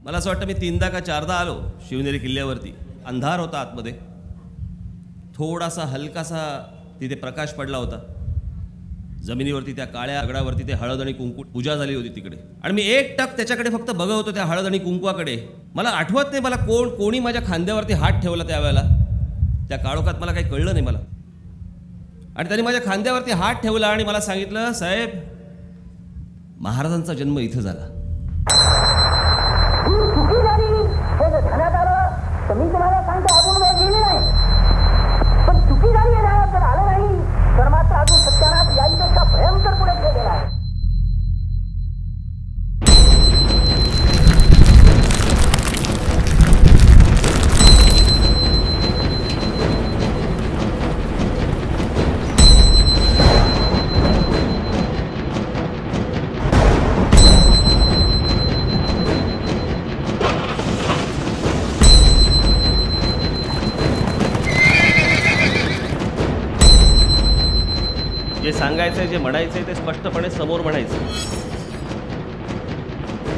मला असं वाटतं मी 3दा का 4दा आलो शिवनेरी किल्ल्यावरती. अंधार होता आतमध्ये, थोडासा हलकासा तिथे प्रकाश पडला होता. जमिनीवरती त्या काळ्या दगडावरती ते हळद आणि कुंकू पूजा झाली होती तिकडे. आणि मी एकटक त्याच्याकडे फक्त बघत होतो, त्या हळद आणि कुंकवाकडे. मला आठवत नाही मला कोणी माझ्या खांद्यावरती हात ठेवला त्यावेळेला. त्या काळोखात मला काही कळलं नाही मला. आणि त्यांनी माझ्या खांद्यावरती हात ठेवला आणि मला सांगितलं, साहेब महाराजांचा जन्म इथं झाला. मी तुम्हाला सांगतो अजून वेळ गेली नाही, पण चुकी झाली आहे. जर आलं नाही तर मात्र अजून सत्यानाश याहीपेक्षा भयंकर पुढे गेलेला आहे. जे सांगायचंय, जे म्हणायचंय ते स्पष्टपणे समोर म्हणायचं.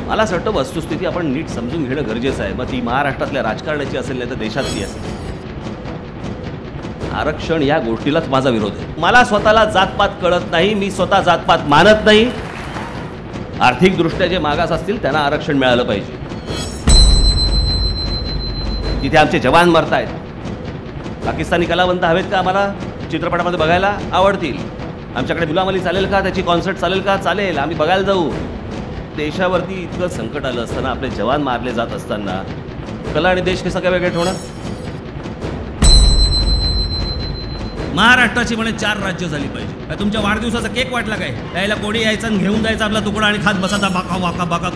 मला असं वाटतं वस्तुस्थिती आपण नीट समजून घेणं गरजेचं आहे. मग ती महाराष्ट्रातल्या राजकारणाची असेल नाही तर देशातली असेल. आरक्षण या गोष्टीलाच माझा विरोध आहे. मला स्वतःला जातपात कळत नाही, मी स्वतः जातपात मानत नाही. आर्थिकदृष्ट्या जे मागास असतील त्यांना आरक्षण मिळालं पाहिजे. तिथे आमचे जवान मरतायत. पाकिस्तानी कलावंत हवेत का आम्हाला चित्रपटामध्ये बघायला आवडतील. आमच्याकडे मुलामुली चालेल का, त्याची कॉन्सर्ट चालेल का, चालेल, आम्ही बघायला जाऊ. देशावरती इतकं संकट आलं असताना, आपले जवान मारले जात असताना कला आणि देश कसं काय वेगळे ठेवणं. महाराष्ट्राची म्हणे 4 राज्य झाली पाहिजे. तुमच्या वाढदिवसाचा केक वाटला काय, त्याला कोणी यायचं आणि घेऊन जायचा आपला तुकडा आणि खात बसायचा बाका वाका बाका.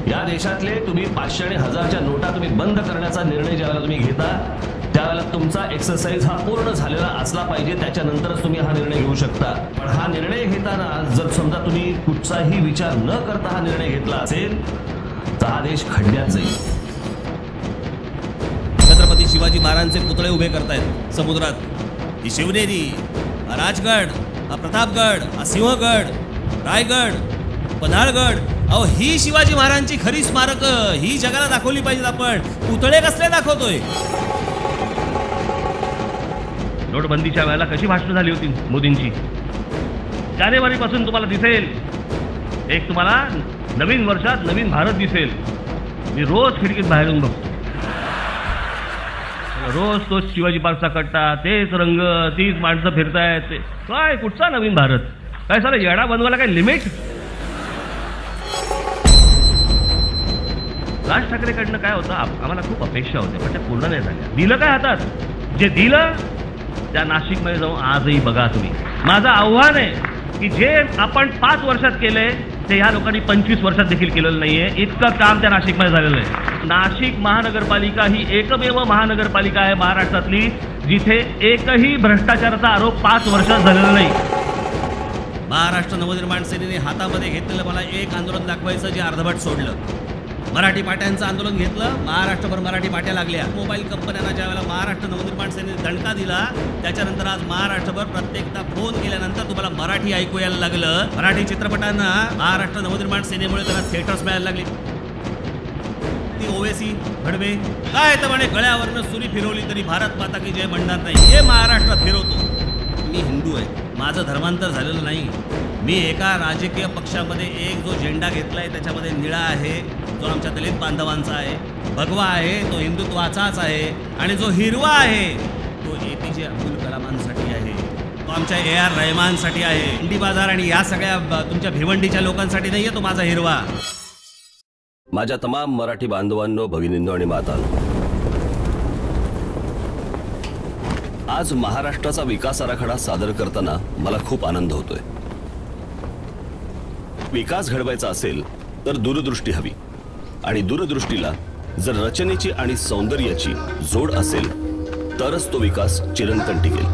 या देशातले तुम्ही 500 आणि 1000च्या नोटा तुम्ही बंद करण्याचा निर्णय ज्यावेळेला तुम्ही घेता त्यावेळेला तुमचा एक्सरसाइज हा पूर्ण झालेला असला पाहिजे. त्याच्यानंतरच तुम्ही हा निर्णय घेऊ शकता. पण हा निर्णय घेताना जर समजा तुम्ही कुठचाही विचार न करता हा निर्णय घेतला असेल तर हा देश खड्ड्यात जाईल. छत्रपती शिवाजी महाराजांचे पुतळे उभे करतायत समुद्रात. ही शिवनेरी, हा राजगड, हा प्रतापगड, हा सिंहगड, रायगड, पन्हाळगड. अहो ही शिवाजी महाराजांची खरी स्मारकं ही जगाला दाखवली पाहिजेत. आपण पुतळे कसले दाखवतोय. नोटबंदीच्या वेळेला कशी भाषणं झाली होती मोदींची. जानेवारीपासून तुम्हाला दिसेल एक तुम्हाला नवीन वर्षात नवीन भारत दिसेल. मी रोज खिडकीत बाहेरून बघतो, रोज तोच शिवाजी पार्कचा कट्टा, तेच रंग, तीच माणसं फिरतायत. काय कुठचा नवीन भारत. काय साला येडा बनवायला काय लिमिट. राज ठाकरेकडनं काय होतं, आम्हाला खूप अपेक्षा होत्या पण त्या पूर्ण नाही झाल्या. दिलं काय हातात, जे दिलं त्या नाशिकमध्ये जाऊन आजही बघा तुम्ही. माझं आव्हान आहे की जे आपण 5 वर्षात केलंय ते ह्या लोकांनी 25 वर्षात देखील केलेलं नाहीये. इतकं काम त्या नाशिकमध्ये झालेलं आहे. नाशिक महानगरपालिका ही एकमेव महानगरपालिका आहे महाराष्ट्रातली जिथे एकही भ्रष्टाचाराचा आरोप 5 वर्षात झालेला नाही. महाराष्ट्र नवनिर्माण सेनेने हातामध्ये घेतलेलं मला एक आंदोलन दाखवायचं जे अर्धवट सोडलं. मराठी पाट्यांचं आंदोलन घेतलं, महाराष्ट्रभर मराठी पाट्या लागल्या. मोबाईल कंपन्यांना ज्यावेळेला महाराष्ट्र नवनिर्माण सेनेने दणका दिला त्याच्यानंतर आज महाराष्ट्रभर प्रत्येकदा फोन केल्यानंतर तुम्हाला मराठी ऐकू यायला लागलं. मराठी चित्रपटांना महाराष्ट्र नवनिर्माण सेनेमुळे त्यांना थिएटर्स मिळायला लागले. ती ओवेसी घडवे काय तर म्हणे गळ्यावरनं सुरी फिरवली तरी भारत माता की जय म्हणणार नाही. हे महाराष्ट्रात फिरवतो. मी हिंदू आहे, माझं धर्मांतर झालेलं नाही. मी एका राजकीय पक्षामध्ये एक जो झेंडा घेतलाय त्याच्यामध्ये निळा आहे, जो आमच्या दलित बांधवांचा आहे. भगवा आहे तो हिंदुत्वाचाच आहे. आणि जो हिरवा आहे तो APJ अब्दुल कलामांसाठी आहे, तो आमच्या AR रहमानसाठी आहे. इंडी बाजार आणि या सगळ्या तुमच्या भिवंडीच्या लोकांसाठी नाही आहे तो माझा हिरवा. माझ्या तमाम मराठी बांधवांनो, भगिनींनो आणि मातांनो, आज महाराष्ट्राचा विकास आराखडा सादर करताना मला खूप आनंद होतोय. विकास घडवायचा असेल तर दूरदृष्टी हवी आणि दूरदृष्टीला जर रचनेची आणि सौंदर्याची जोड असेल तरच तो विकास चिरंतन टिकेल.